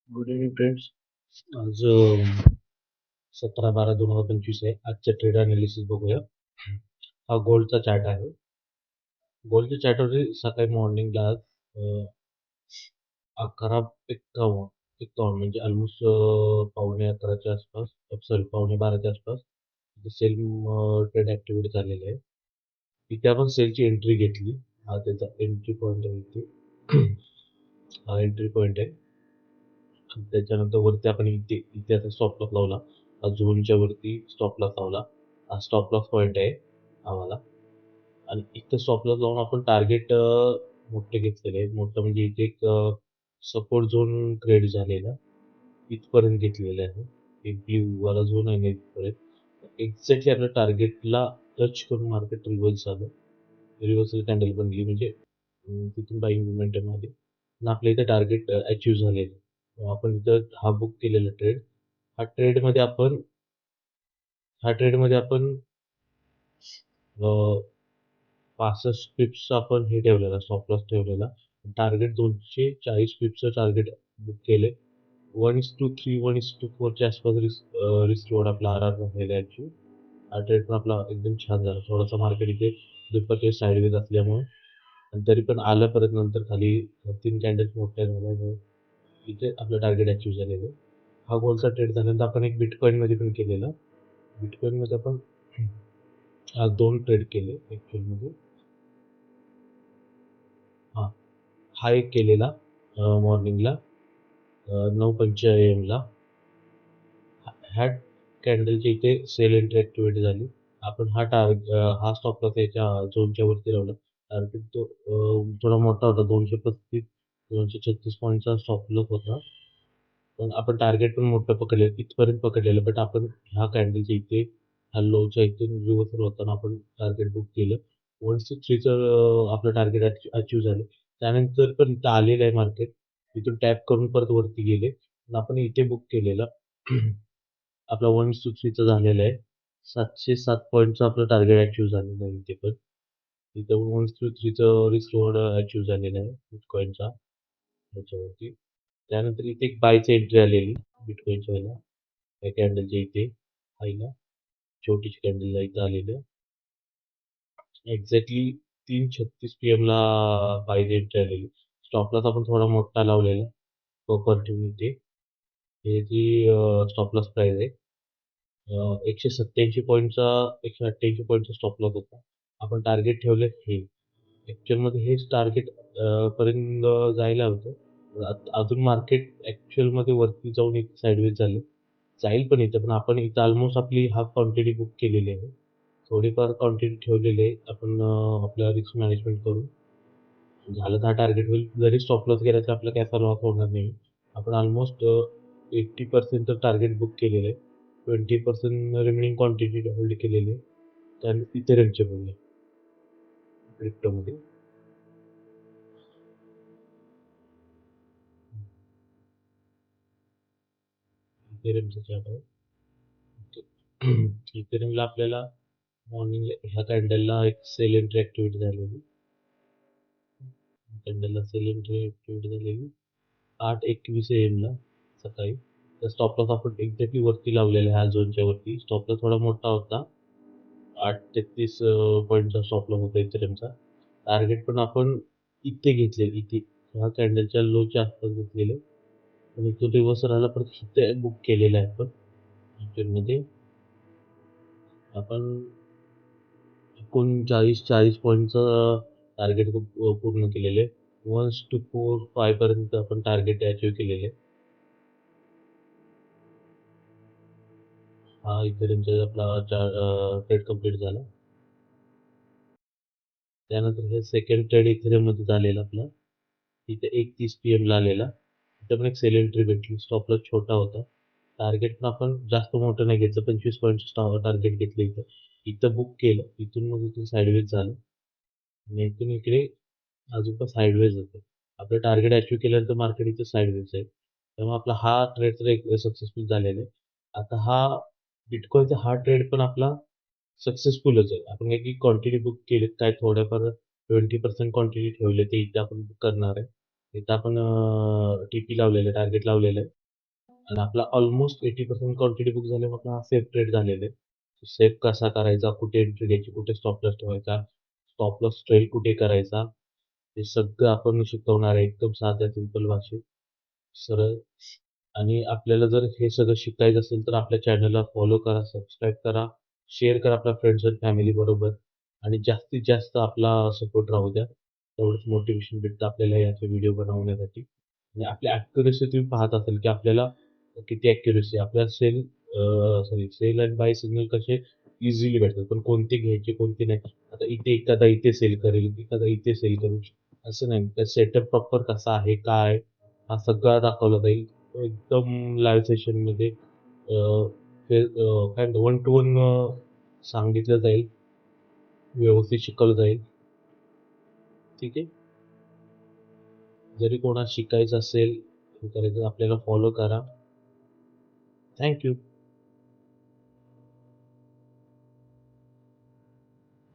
Good evening friends. आज 17/12/2025 आहे. आजच्या ट्रेड अनालिसिस बघूया. हा गोल्डचा चार्ट आहे. गोल्डच्या चार्टवर सकाळी मॉर्निंगला 11:51 म्हणजे ऑलमोस्ट पावणे 11च्या आसपास, सॉरी पावणे 12च्या आसपास सेल ट्रेड ऍक्टिव्हिटी झालेली आहे. इथे आपण सेलची एंट्री घेतली. हा त्याचा एंट्री पॉईंट आहे इथे. हा एंट्री पॉईंट आहे. त्याच्यानंतर वरती आपण इथे इथे आता स्टॉप लॉस लावला. हा झोनच्या वरती स्टॉप लॉस लावला. हा स्टॉप लॉस पॉईंट आहे आम्हाला. आणि इथं स्टॉप लॉस लावून आपण टार्गेट मोठे घेतलेले आहेत. मोठं म्हणजे इथे एक सपोर्ट झोन क्रिएट झालेला इथपर्यंत घेतलेलं आहे. एक ब्ल्यू वाला झोन आहे ना इथपर्यंत. एक्झॅक्टली आपल्या टार्गेटला टच करून मार्केट रिव्हर्स झालं. रिव्हर्सल कॅन्डल बनली म्हणजे तिथून बाईंग मोमेंटम आली आणि आपल्या इथे टार्गेट अचीव्ह झालेलं. आपण इथं हा बुक केलेला ट्रेड. हा ट्रेडमध्ये आपण ह्या ट्रेडमध्ये आपण 65 पिप्सचा आपण हे ठेवलेला स्टॉप लॉस ठेवलेला. टार्गेट 240 पिप्सचं टार्गेट बुक केले. 1:3 1:4च्या आसपास रिस्क रिवॉर्ड आपला आर आर झालेला आहे. हा ट्रेड पण आपला एकदम छान झाला. थोडासा मार्केट इथे दुपारच्या साईडवेज असल्यामुळे आणि तरी पण आलं परत नंतर खाली 3 कॅन्डल्स मोठ्या झाल्यामुळे इथे आपलं टार्गेट अचीव्ह झालेलं. हा गोल्डचा ट्रेड झाल्यानंतर आपण एक बिटकॉइन मध्ये पण केलेला. बिटकॉइन मध्ये आपण आज 2 ट्रेड केले ऍक्च्युअलमध्ये. हा हा एक केलेला मॉर्निंगला 9:45 AM ला. ह्या कॅन्डलच्या इथे सेल एंट्री ऍक्टिव्हिटी झाली. आपण हा स्टॉप लॉस याच्या झोनच्या वरती लावला. टार्गेट तो थोडा मोठा होता. 235 236 पॉईंटचा स्टॉप लॉस होता. पण आपण टार्गेट पण मोठं पकडलेलं, इथपर्यंत पकडलेलं. बट आपण ह्या कॅन्डलच्या इथे ह्या लोच्या इथे रिव्हर्सल होताना आपण टार्गेट बुक केलं. 163चं आपलं टार्गेट अचीव्ह झालं. त्यानंतर पण इथं आलेलं आहे मार्केट. तिथून टॅप करून परत वरती गेले. आणि आपण इथे बुक केलेलं. आपला 163चं झालेलं आहे. 707 पॉईंटचं आपलं टार्गेट अचीव्ह झालेलं आहे इथे पण. इथं 163चं रिस्क रिवॉर्ड अचीव्ह झालेलं आहे बिटकॉइनचा त्याच्यावरती. त्यानंतर इथे एक बायची एंट्री आलेली बिटकॉइनच्या वेळेला. त्या कॅन्डलच्या इथे हायला छोटीशी कॅन्डल इथं आलेलं. एक्झॅक्टली 3:36 PM ला बायची एंट्री आलेली. स्टॉप लॉस आपण थोडा मोठा लावलेला. ऑपॉर्च्युनिटी हे जी स्टॉप लॉस प्राइस आहे. 187 पॉईंटचा 188 पॉईंटचा स्टॉप लॉस होता. आपण टार्गेट ठेवलं हे. ॲक्च्युअलमध्ये हेच टार्गेट पर्यंत जायला होतं. अजून मार्केट ॲक्च्युअलमध्ये वरती जाऊन एक साइडवेज झालं. जाईल पण इथं, पण आपण इथं ऑलमोस्ट आपली हाफ क्वांटिटी बुक केलेली आहे. थोडीफार क्वांटिटी ठेवलेली आहे. आपण आपल्या रिस्क मॅनेजमेंट करून झालं तर हा टार्गेट होईल. जरी स्टॉप लॉस गेला तर आपला कॅचा लॉस होणार नाही. आपण ऑलमोस्ट 80% तर टार्गेट बुक केलेलं आहे. 20% रिमेनिंग क्वांटिटी होल्ड केलेली आहे. त्यानंतर इथेरियमचे बघूया क्रिप्टोमध्ये. इथेरियमचा चार्ट आहे. इथेरियमला आपल्याला मॉर्निंग ह्या कॅन्डलला एक सेल एंट्री ऍक्टिव्हिटी झालेली. कॅन्डलला सेल एंट्री ऍक्टिव्हिटी झालेली 8:21 AM ला सकाळी. तर स्टॉप लॉस आपण एक्झॅक्टली वरती लावलेला ह्या झोनच्या वरती. स्टॉप लॉस थोडा मोठा होता. 8:33 पॉईंटचा स्टॉप लॉस होता इथेरियमचा. टार्गेट पण आपण इथे घेतले, इथे ह्या कॅन्डलच्या लोच्या आसपास घेतलेले. आणि तो रिव्हर्सल आला परत इथे बुक केलेला आहे आपण मध्ये. आपण 39-40 पॉईंटचं टार्गेट पूर्ण केलेले. 1:4-5 पर्यंत आपण टार्गेट अचीव्ह केलेले. हा इथेरियमचा आपला ट्रेड कंप्लीट झाला. त्यानंतर हे सेकंड ट्रेड इथेरियममध्ये झालेला आपला. इथे 1:30 PM ला आलेला. इथं पण एक सेल एंट्री भेटली. स्टॉप लॉस छोटा होता. टार्गेट पण आपण जास्त मोठं नाही घेतलं. 25 पॉईंटचं टार्गेट घेतलं इथं. इथं बुक केलं. इथून मग इथून साईडवेज झालं. आणि इथून इकडे अजून पण साईडवेज होतं. आपलं टार्गेट अचीव्ह केल्यानंतर मार्केट इथं साईडवेज आहे. त्यामुळे आपला हा ट्रेड तर एक सक्सेसफुल झालेला आहे. आता हा बिटकॉइनचा हा ट्रेड पण आपला सक्सेसफुलच आहे. आपण काही क्वांटिटी बुक केली काय थोड्याफार 20% क्वांटिटी ठेवले ते इथे आपण बुक करणार आहे. इथं आपण टी-पी लावलेलं आहे, टार्गेट लावलेलं आहे आणि आपला ऑलमोस्ट 80% क्वांटिटी बुक झाल्यावर आपला हा सेफ ट्रेड झालेला आहे. सेफ कसा करायचा, कुठे एंट्री घ्यायची, कुठे स्टॉप लॉस ठेवायचा, स्टॉप लॉस ट्रेल कुठे करायचा, हे सगळं आपण शिकवणार आहे एकदम साध्या सिंपल भाषेत, सरळ. आणि आपल्याला जर हे सगळं शिकायचं असेल तर आपल्या चॅनलला फॉलो करा, सबस्क्राईब करा, शेअर करा आपल्या फ्रेंड्स आणि फॅमिली बरोबर आणि जास्तीत जास्त आपला सपोर्ट राहू द्या. तेवढंच मोटिव्हेशन भेटतं आपल्याला याचे व्हिडिओ बनवण्यासाठी. आणि आपली ॲक्युरसी तुम्ही पाहत असाल, की आपल्याला किती ॲक्युरसी आपल्याला सेल आणि बाय सिग्नल कसे इझिली भेटतात. पण कोणते घ्यायचे, कोणते नाही. आता इथे एखादा इथे सेल करेल, एखादा इथे सेल करेल. असं नाही. त्या सेटअप प्रॉपर कसा आहे, काय? हा सगळा दाखवला जाईल. एकदम लाईव्ह सेशनमध्ये काय म्हणतो वन टू वन सांगितलं जाईल. व्यवस्थित शिकवलं जाईल. ठीक आहे. जरी कोणाला शिकायचं असेल, हे करायचं आपल्याला फॉलो करा. Thank you.